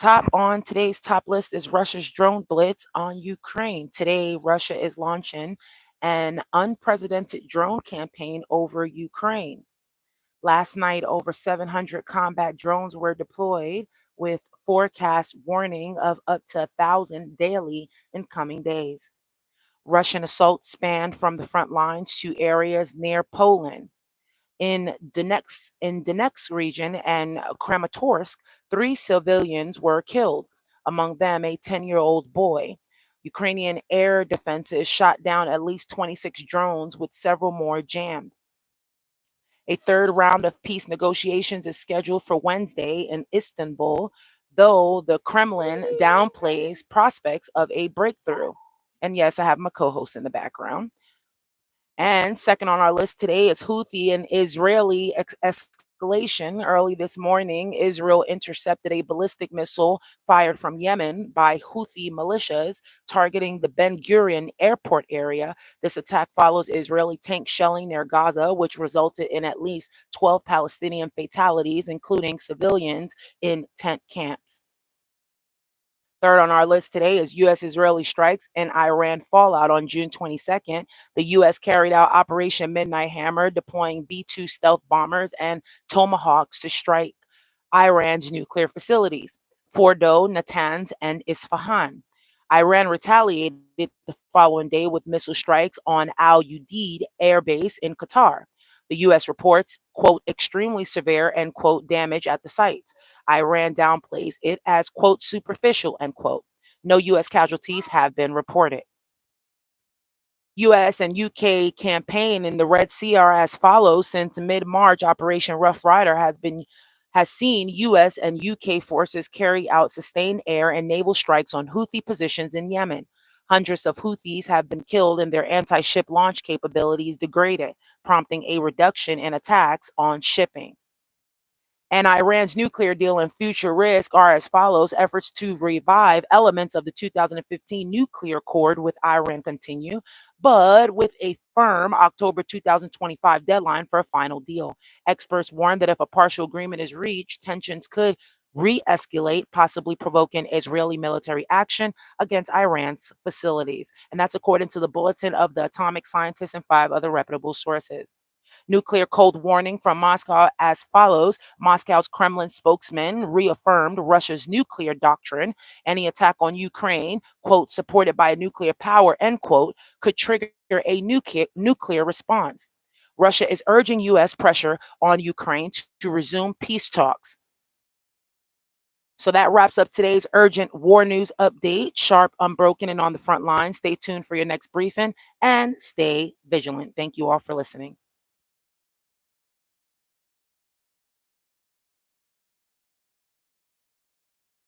Top on today's top list is Russia's drone blitz on Ukraine. Today, Russia is launching an unprecedented drone campaign over Ukraine. Last night, over 700 combat drones were deployed, with forecasts warning of up to 1,000 daily in coming days. Russian assaults spanned from the front lines to areas near Poland. In Donetsk region and Kramatorsk, three civilians were killed, among them a 10-year-old boy. Ukrainian air defenses shot down at least 26 drones, with several more jammed. A third round of peace negotiations is scheduled for Wednesday in Istanbul, though the Kremlin downplays prospects of a breakthrough. And yes, I have my co host in the background. And second on our list today is Houthi and Israeli escalation. Early this morning, Israel intercepted a ballistic missile fired from Yemen by Houthi militias targeting the Ben Gurion airport area. This attack follows Israeli tank shelling near Gaza, which resulted in at least 12 Palestinian fatalities, including civilians in tent camps. Third on our list today is U.S. Israeli strikes and Iran fallout. On June 22nd, the U.S. carried out Operation Midnight Hammer, deploying B 2 stealth bombers and Tomahawks to strike Iran's nuclear facilities, Fordo, Natanz, and Isfahan. Iran retaliated the following day with missile strikes on Al Udeid air base in Qatar. The U.S. reports, quote, extremely severe and, quote, damage at the sites. Iran downplays it as, quote, superficial, end quote. No U.S. casualties have been reported. U.S. and UK campaign in the Red Sea are as follows. Since mid-March, Operation Rough Rider has seen U.S. and UK forces carry out sustained air and naval strikes on Houthi positions in Yemen. Hundreds of Houthis have been killed and their anti-ship launch capabilities degraded, prompting a reduction in attacks on shipping. And Iran's nuclear deal and future risk are as follows. Efforts to revive elements of the 2015 nuclear accord with Iran continue, but with a firm October 2025 deadline for a final deal. Experts warn that if a partial agreement is reached, tensions could re-escalate, possibly provoking Israeli military action against Iran's facilities. And that's according to the bulletin of the atomic scientists and 5 other reputable sources. Nuclear cold warning from Moscow as follows. Moscow's Kremlin spokesman reaffirmed Russia's nuclear doctrine. Any attack on Ukraine, quote, supported by a nuclear power, end quote, could trigger a nuclear response. Russia is urging U.S. pressure on Ukraine to resume peace talks. So that wraps up today's urgent war news update. Sharp, unbroken, and on the front line. Stay tuned for your next briefing and stay vigilant. Thank you all for listening.